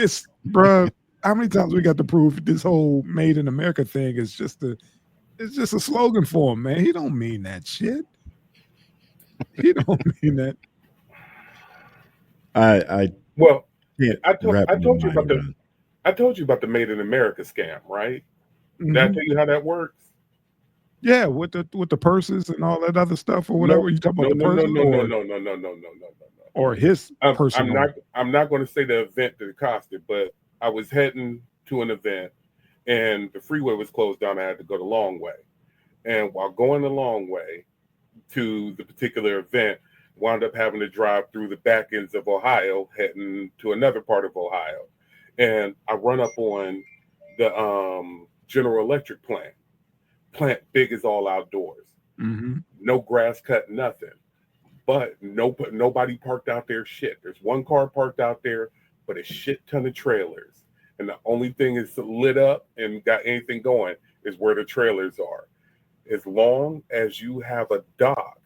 It's, bruh, how many times we got to prove this whole "Made in America" thing is just a slogan for him, man. He don't mean that shit. He don't mean that. I Well, can't wrap I my told you mind about the around. I told you about the Made in America scam, right? Did I Mhm. tell you how that works? Yeah, with the purses and all that other stuff or No, whatever. You talking about no, the no, no, purses no, no, no, no, no, no, no, no, no, no. or his I'm personal? not. I'm not going to say the event that cost it, but I was heading to an event, and the freeway was closed down. I had to go the long way, and while going the long way to the particular event, wound up having to drive through the back ends of Ohio, heading to another part of Ohio, and I run up on the General Electric plant. Plant big as all outdoors, Hmm. no grass cut, nothing. But nobody parked out there. Shit, there's one car parked out there, but a shit ton of trailers, and the only thing is lit up and got anything going is where the trailers are. As long as you have a dock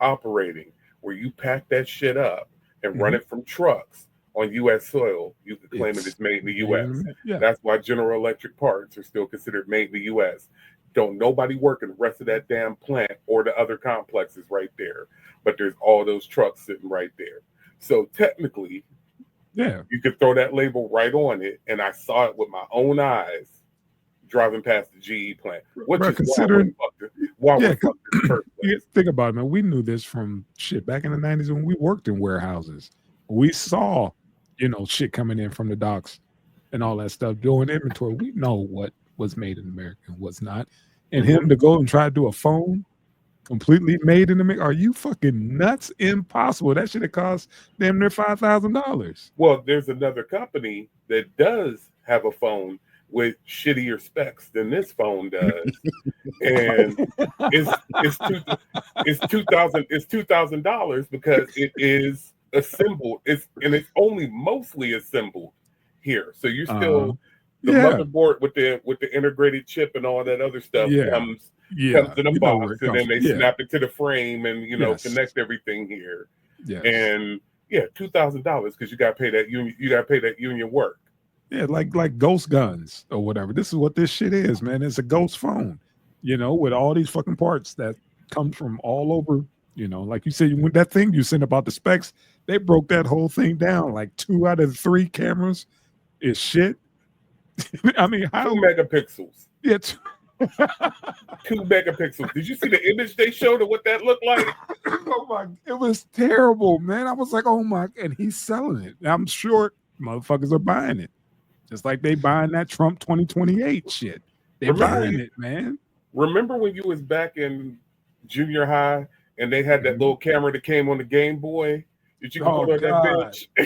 operating where you pack that shit up and run Hmm. it from trucks on U.S. soil, you can claim it It's as made in the made in U.S. America. Yeah, That's why General Electric parts are still considered made in the U.S. Don't nobody work in the rest of that damn plant or the other complexes right there. But there's all those trucks sitting right there. So technically, yeah. you could throw that label right on it. And I saw it with my own eyes driving past the GE plant, which Bro, is considering, why we're yeah, fucked in the first you place. think about it, man. We knew this from shit back in the '90s when we worked in warehouses. We saw, shit coming in from the docks and all that stuff doing inventory. We know what was made in America and what's not. And him Hmm. to go and try to do a phone completely made in America. Are you fucking nuts? Impossible. That should have cost damn near $5,000. Well, there's another company that does have a phone with shittier specs than this phone does, and it's two it's $2,000 because it is assembled. It's only mostly assembled here. So you're Uh-huh. still the Yeah. motherboard with the integrated chip and all that other stuff Yeah. comes Yeah. in a You know where box, it and comes then from. they Yeah. snap it to the frame and Yes. connect everything here. Yes. And yeah, $2,000 because you got to pay that union. You got to pay that union work. Yeah, like ghost guns or whatever. This is what this shit is, man. It's a ghost phone, with all these fucking parts that come from all over. Like you said, when that thing you sent about the specs, they broke that whole thing down. Like 2 out of 3 cameras is shit. I mean, Two how? megapixels. Yeah, 2 megapixels. Did you see the image they showed of what that looked like? oh my, it was terrible, man. I was like, oh my, and he's selling it. I'm sure motherfuckers are buying it, just like they buying that Trump 2028 shit. They Remember buying you it, man. remember when you was back in junior high and they had that Mhm. little camera that came on the Game Boy that you could Oh put on that God. bench? They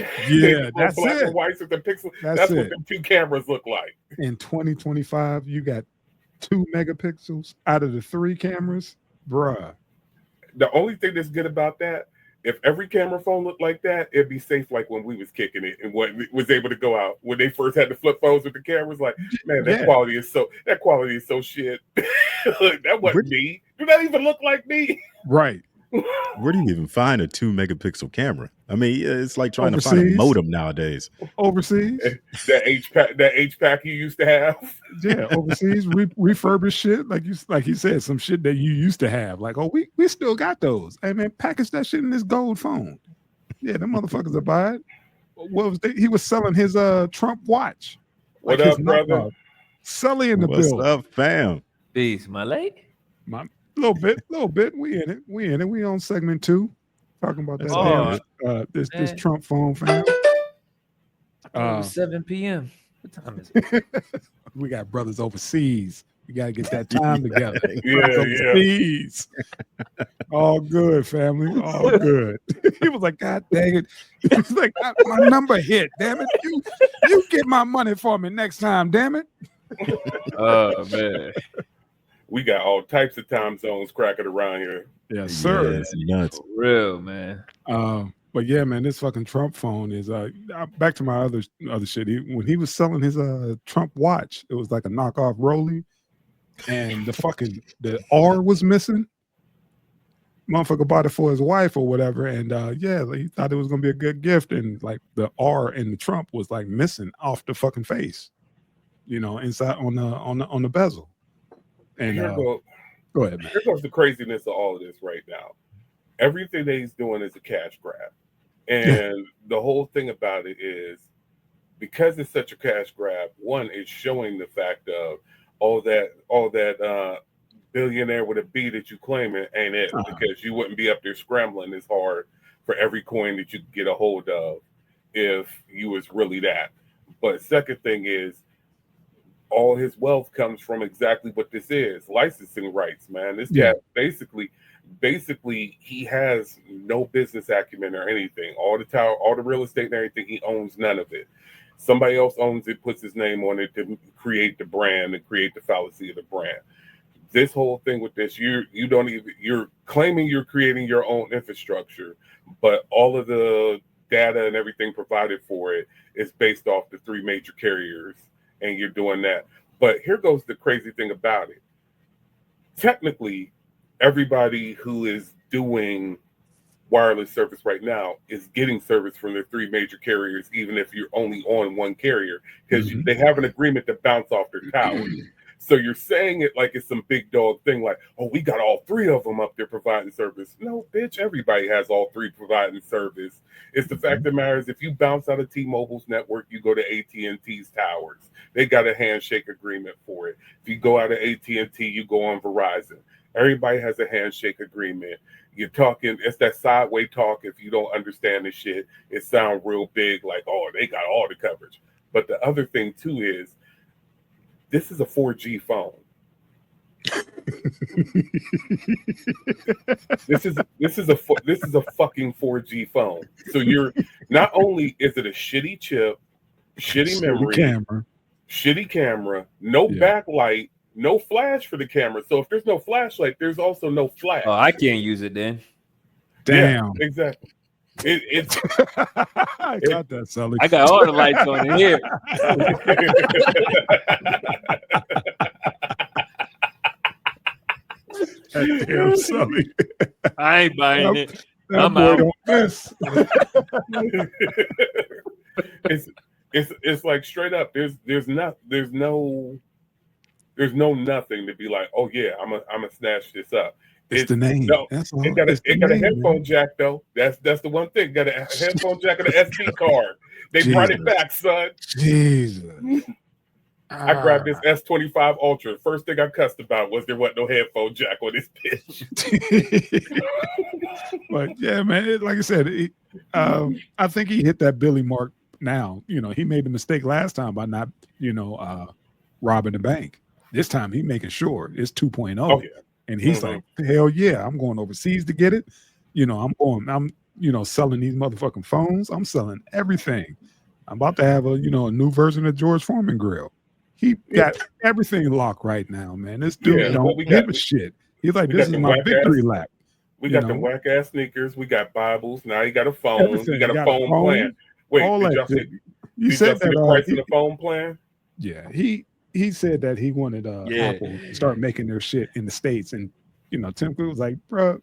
Yeah, little that's black and it. whites with the pixel. That's That's what it. the two cameras look like. In 2025, you got 2 megapixels out of the 3 cameras. Bruh. The only thing that's good about that, if every camera phone looked like that, it'd be safe like when we was kicking it and when was able to go out. When they first had the flip phones with the cameras, like, man, Yeah, that quality is so shit. That Where wasn't do, me. Do that even look like me? right. where do you even find a 2 megapixel camera? I mean, yeah, it's like trying to find a Overseas. modem nowadays. Overseas. That H pack you used to have. Yeah, overseas refurbished shit. Like you said, some shit that you used to have. Like, oh, we still got those. Hey man, package that shit in this gold phone. Yeah, them motherfuckers will buy it. He was selling his Trump watch, What like his up, brother? knockoff. Sully in the What's building. up, fam? Peace, my late. My little bit. We in it. We in it. We on segment 2, talking about That's that all damn Oh good. this man, Trump phone, fam. I thought it Uh, was 7 p.m. What time is it? we got brothers overseas. We gotta get that time together. Brothers Yeah, yeah. overseas. All good, family. All good. He was like, God dang it. He was like, my number hit. Damn it. You get my money for me next time, damn it. Oh man, We got all types of time zones cracking around here. Yes, Yeah, sir. it's nuts. for real, man. But yeah, man, this fucking Trump phone is back to my other shit. When he was selling his Trump watch, it was like a knockoff Rolly, and the R was missing. motherfucker bought it for his wife or whatever, and yeah, he thought it was gonna be a good gift, and like the R in the Trump was like missing off the fucking face, inside on the bezel. And Here go, go ahead, man. here goes the craziness of all of this right now. Everything that he's doing is a cash grab, and the whole thing about it is because it's such a cash grab. One, it's showing the fact of all that billionaire with a B that you claiming ain't it, because you wouldn't be up there scrambling as hard for every coin that you could get a hold of if you was really that. But second thing is all his wealth comes from exactly what this is, licensing rights, man. This cat basically he has no business acumen or anything. All the tower, all the real estate and everything, he owns none of it. Somebody else owns it, puts his name on it to create the brand and create the fallacy of the brand. This whole thing with this, you're claiming you're creating your own infrastructure, but all of the data and everything provided for it is based off the three major carriers, and you're doing that. But here goes the crazy thing about it. Technically, everybody who is doing wireless service right now is getting service from the three major carriers, even if you're only on one carrier, because they have an agreement to bounce off their towers. So you're saying it like it's some big dog thing, like, oh, we got all three of them up there providing service. No, bitch, everybody has all three providing service. It's the fact that matters. If you bounce out of T-Mobile's network, you go to AT&T's towers. They got a handshake agreement for it. If you go out of AT&T, you go on Verizon. Everybody has a handshake agreement. You're talking, it's that sideway talk. If you don't understand the shit, it sounds real big, like, oh, they got all the coverage. But the other thing too is, this is a 4G phone. This is a fucking 4G phone. So you're not only is it a shitty chip, shitty memory, shitty camera, no backlight, no flash for the camera. So if there's no flashlight, there's also no flash. Oh, I can't use it then. Damn. Yeah, exactly. It's I got that, Sully. I got all the lights on in here. Damn, Sully. I ain't buying it. I'm boy out. don't miss. It's like straight up. There's no nothing to be like, oh yeah, I'm gonna snatch this up. It's the name. No, that's all. It got a headphone man. jack though. That's the one thing. Got a headphone jack and an SD card. They brought it back, son. Jesus. I grabbed this S25 Ultra. First thing I cussed about was there wasn't no headphone jack on this bitch. But yeah, man, like I said, I think he hit that Billy mark now. He made the mistake last time by not, robbing the bank. This time he making sure it's 2.0. Oh yeah. And he's like, hell yeah, I'm going overseas to get it. I'm selling these motherfucking phones. I'm selling everything. I'm about to have a new version of George Foreman grill. He got everything locked right now, man. This dude don't give a shit. He's like, this is my victory lap. We got them whack ass sneakers. We got Bibles. Now you got a phone. Everything. We got a phone plan. Wait, did y'all see the price of the phone plan? Yeah, he said that he wanted Apple to start making their shit in the States. And, Tim Cook was like, bro,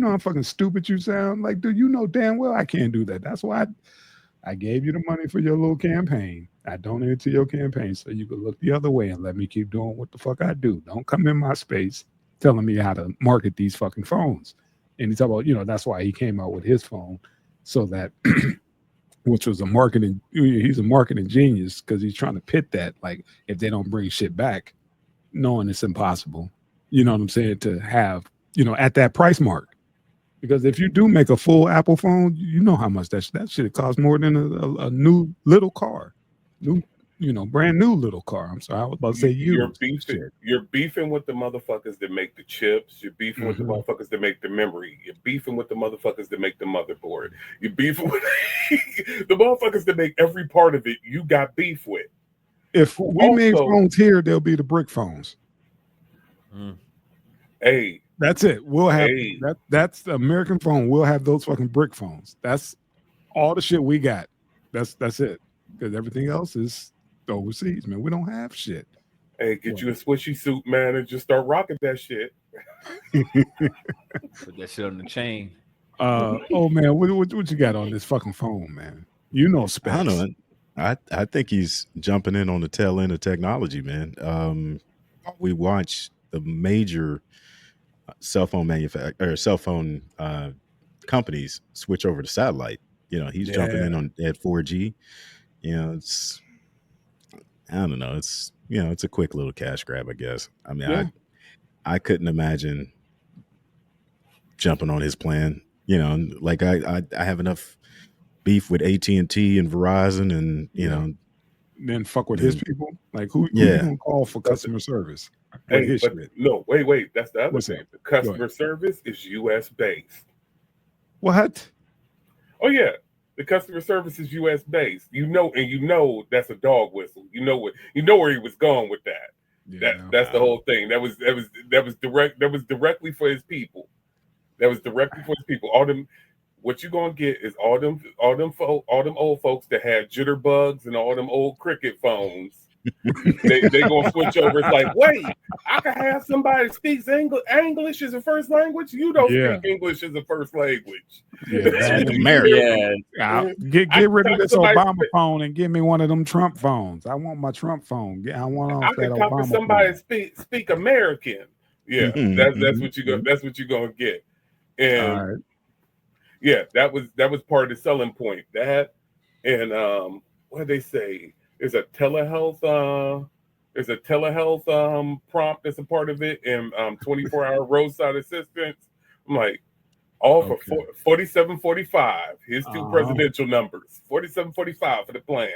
how fucking stupid you sound? Like, dude, damn well I can't do that. That's why I gave you the money for your little campaign. I donated to your campaign so you could look the other way and let me keep doing what the fuck I do. Don't come in my space telling me how to market these fucking phones. And he's talking about, that's why he came out with his phone, so that which was he's a marketing genius, because he's trying to pit that, like, if they don't bring shit back, knowing it's impossible, you know what I'm saying, to have, at that price mark. Because if you do make a full Apple phone, you know how much that shit costs more than a new little car. Brand new little car. I'm sorry, I was about to say you're beefing with the motherfuckers that make the chips. You're beefing with the motherfuckers that make the memory. You're beefing with the motherfuckers that make the motherboard. You're beefing with the motherfuckers that make every part of it. You got beef with. If we made phones here, they'll be the brick phones. Hey, that's it. We'll have that's the American phone. We'll have those fucking brick phones. That's all the shit we got. That's it. Because everything else is overseas, man. We don't have shit. Hey, get you a swishy suit, man, and just start rocking that shit. Put that shit on the chain. Oh man, what you got on this fucking phone, man? You know specs. I don't know. I think he's jumping in on the tail end of technology, man. We watch the major cell phone companies switch over to satellite. You know, he's jumping in on at 4G. You know, I don't know. It's a quick little cash grab, I guess. I mean, I couldn't imagine jumping on his plan. You know, like I have enough beef with AT&T and Verizon, and you know, then fuck with his people. Like who you gonna call for customer service? Hey, but no, wait. That's the other thing. The customer service is U.S. based. What? Oh yeah, the customer service is U.S. based. You know that's a dog whistle. You know where he was going with that. Yeah, that's the whole thing. That was directly for his people. That was directly for his people. All them. What you gonna get is all them old folks that had jitterbugs and all them old cricket phones. they gonna switch over. It's like, wait, I can have somebody speaks English as a first language. You don't speak English as a first language. American. Get rid of this Obama phone and give me one of them Trump phones. I want my Trump phone. I want off that Obama phone. Somebody speak American. Yeah, that's what you're gonna get. And yeah, that was part of the selling point. That and what did they say? There's a telehealth prompt that's a part of it, and 24-hour roadside assistance. I'm like, all for 4745. Here's two presidential numbers. 4745 for the plan.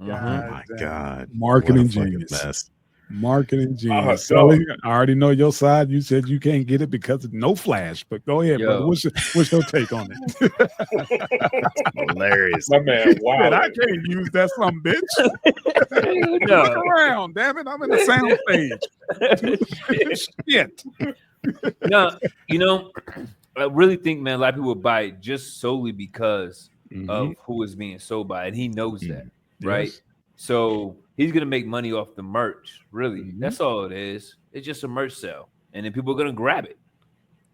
Oh my God. Marketing genius. Marketing genius. Sully, I already know your side. You said you can't get it because of no flash, but go ahead, brother. What's your take on it? Hilarious. My man, wow. I can't use that some bitch. Look around, damn it. I'm in the sound stage. Shit. No, I really think, man, a lot of people would buy it just solely because of who is being sold by it. And he knows that, right? Yes. So he's gonna make money off the merch. Really, that's all it is. It's just a merch sale, and then people are gonna grab it.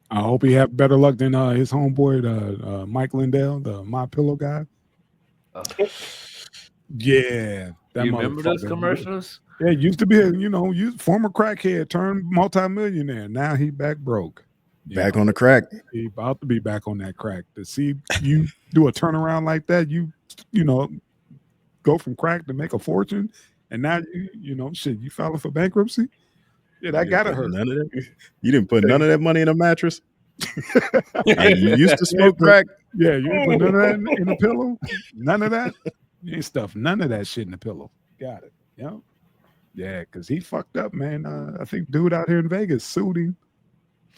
I hope he have better luck than his homeboy, Mike Lindell, the My Pillow guy. Yeah, you remember those commercials? Yeah, used to be former crackhead turned multimillionaire. Now he back broke. Back on the crack. He about to be back on that crack. To see you do a turnaround like that, you go from crack to make a fortune, and now you filing for bankruptcy. Yeah, that gotta hurt. None of that. You didn't put none of that money in a mattress. And you used to smoke crack. Yeah, you didn't put none of that in a pillow. None of that. You ain't stuff none of that shit in the pillow. Got it. Yeah, because he fucked up, man. I think dude out here in Vegas sued him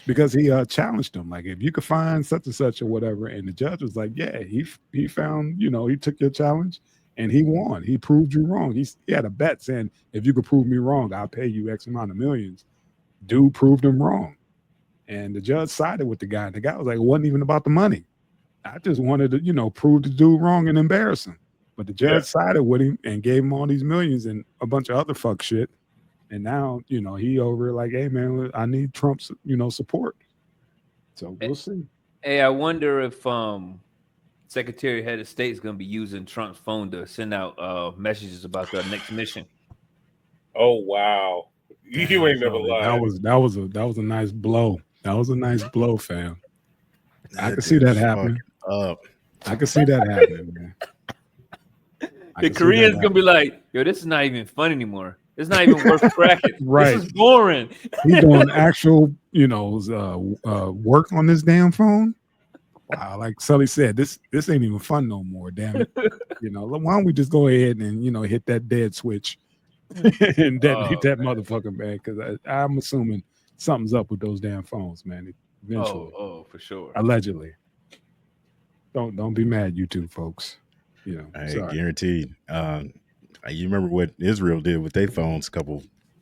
because he challenged him. Like, if you could find such and such or whatever, and the judge was like, yeah, he found, he took your challenge. And he won. He proved you wrong. He had a bet saying, if you could prove me wrong, I'll pay you X amount of millions. Dude proved him wrong. And the judge sided with the guy. And the guy was like, it wasn't even about the money. I just wanted to, prove the dude wrong and embarrass him. But the judge sided with him and gave him all these millions and a bunch of other fuck shit. And now, he over like, hey, man, I need Trump's, support. So we'll see. Hey, I wonder if Secretary Head of State is going to be using Trump's phone to send out messages about the next mission. Oh wow, you ain't never lied. That was a nice blow. That was a nice blow, fam. I can see that happening. I can see that happening, man. The Koreans gonna be like, "Yo, this is not even fun anymore. It's not even worth cracking. Right? This is boring." He's doing actual, work on this damn phone. Wow, like Sully said, this ain't even fun no more. Damn it! Why don't we just go ahead and hit that dead switch and detonate that motherfucker, man? Because I'm assuming something's up with those damn phones, man. Eventually, for sure. Allegedly. Don't be mad, you two folks. Guaranteed. You remember what Israel did with their phones the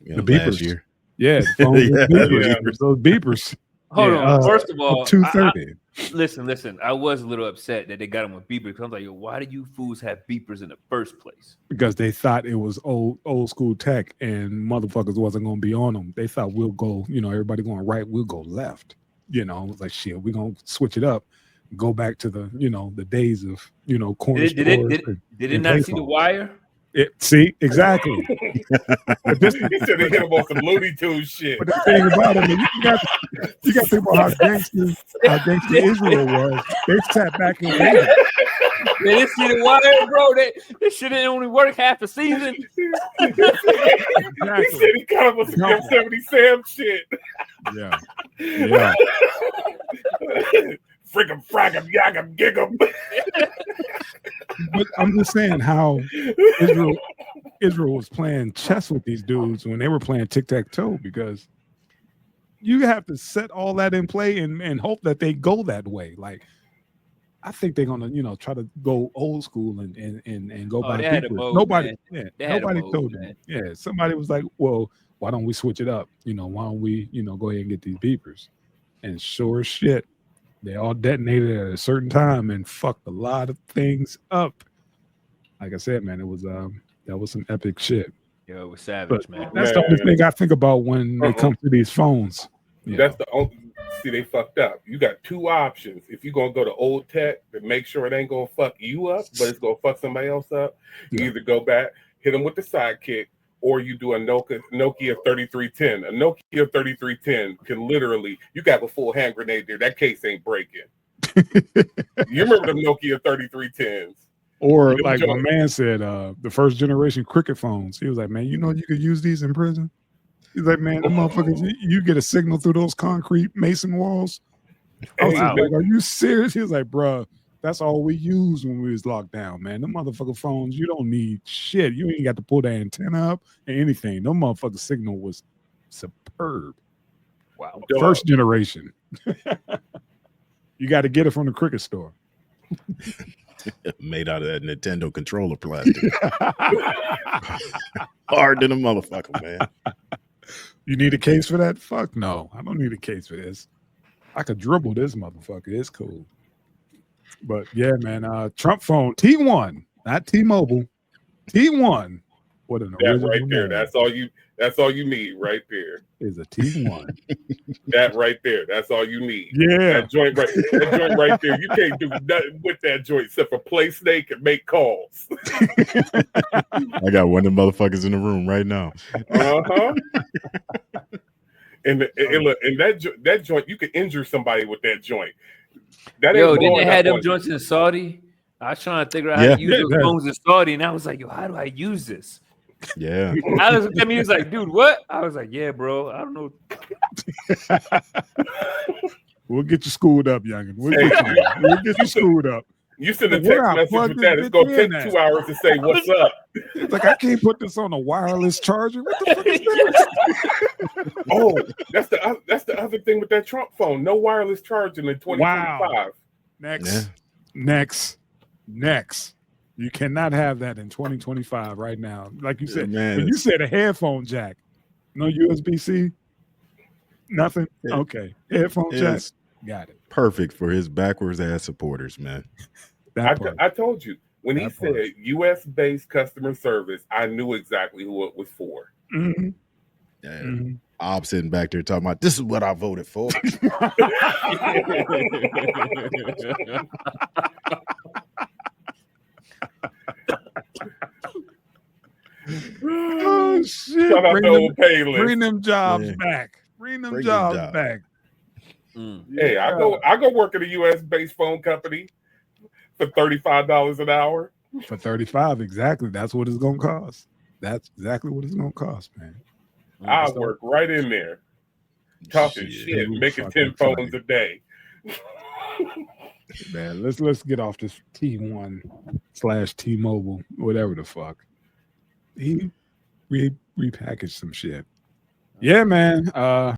beepers. last year? Yeah, the phones with beepers. Those beepers. Hold on. First of all, 230. Listen. I was a little upset that they got them with beepers. Because I was like, yo, why do you fools have beepers in the first place? Because they thought it was old school tech and motherfuckers wasn't going to be on them. They thought we'll go, everybody going right, we'll go left. It was like, shit, we're going to switch it up, go back to the, the days of, corner Did it not see the wire? See, exactly. But this, he said they hit him on some Looney Tunes shit. But the thing about it, you got people how gangster Israel was. They sat back and waited. They didn't see the wire, bro. This shit didn't only work half a season. Exactly. He said he got him on some Yosemite Sam shit. Yeah. Frick 'em, frag 'em, yak 'em, gig 'em. But I'm just saying how Israel was playing chess with these dudes when they were playing tic-tac-toe, because you have to set all that in play and hope that they go that way. Like, I think they're gonna, try to go old school and go by beepers. Nobody told them. Yeah, somebody was like, well, why don't we switch it up? Why don't we, go ahead and get these beepers? And sure as shit, they all detonated at a certain time and fucked a lot of things up. Like I said, man, it was that was some epic shit. Yo, it was savage, man. That's the only thing I think about when it comes to these phones. That's the only. See, they fucked up. You got two options. If you're gonna go to old tech to make sure it ain't gonna fuck you up, but it's gonna fuck somebody else up, you either go back, hit them with the sidekick, or you do a Nokia 3310. A Nokia 3310 can literally, you got a full hand grenade there. That case ain't breaking. You remember the Nokia 3310s? Or like my man said, the first generation cricket phones. He was like, man, you could use these in prison. He's like, man, the motherfuckers, you get a signal through those concrete mason walls. I was like, are you serious? He was like, bruh, that's all we used when we was locked down, man. Them motherfucking phones, you don't need shit. You ain't got to pull the antenna up or anything. No motherfucking signal was superb. Wow. First generation. You got to get it from the cricket store. Made out of that Nintendo controller plastic. Hard than a motherfucker, man. You need a case for that? Fuck no. I don't need a case for this. I could dribble this motherfucker. It's cool. But yeah, man, Trump phone, T1, not T-Mobile. T1. What an original right there. name. That's all you need right there. Is a T1. That right there. That's all you need. Yeah. That joint right there. You can't do nothing with that joint except for play snake and make calls. I got one of the motherfuckers in the room right now. Uh-huh. And that joint, you could injure somebody with that joint. Didn't they have them joints in Saudi? I was trying to figure out how to use those phones in Saudi, and I was like, yo, how do I use this? Yeah. He was like, dude, what? I was like, yeah, bro. I don't know. We'll get you schooled up, youngin. We'll get you schooled up. You send a text message with that. It's going to take 2 hours to say what's up. It's like, I can't put this on a wireless charger. What the fuck is this? Oh, that's the other thing with that Trump phone. No wireless charging in 2025. Wow. Next. You cannot have that in 2025 right now. Like you said, when you said a headphone jack, no USB-C, nothing. Okay, headphone jack, got it. Perfect for his backwards ass supporters, man. I told you when he said U.S.-based customer service, I knew exactly who it was for. Mm-hmm. Yeah. Mm-hmm. I'm sitting back there talking about this is what I voted for. Oh shit! Shout out to old Payless. Bring them jobs back. Bring them jobs back. Hey, I go work at a U.S.-based phone company for $35 an hour. For 35, exactly. That's what it's gonna cost. That's exactly what it's gonna cost, man. I work right in there, talking shit, making 10 phones a day. Man, let's get off this T1/T-Mobile, whatever the fuck. He repackaged some shit. Yeah, man.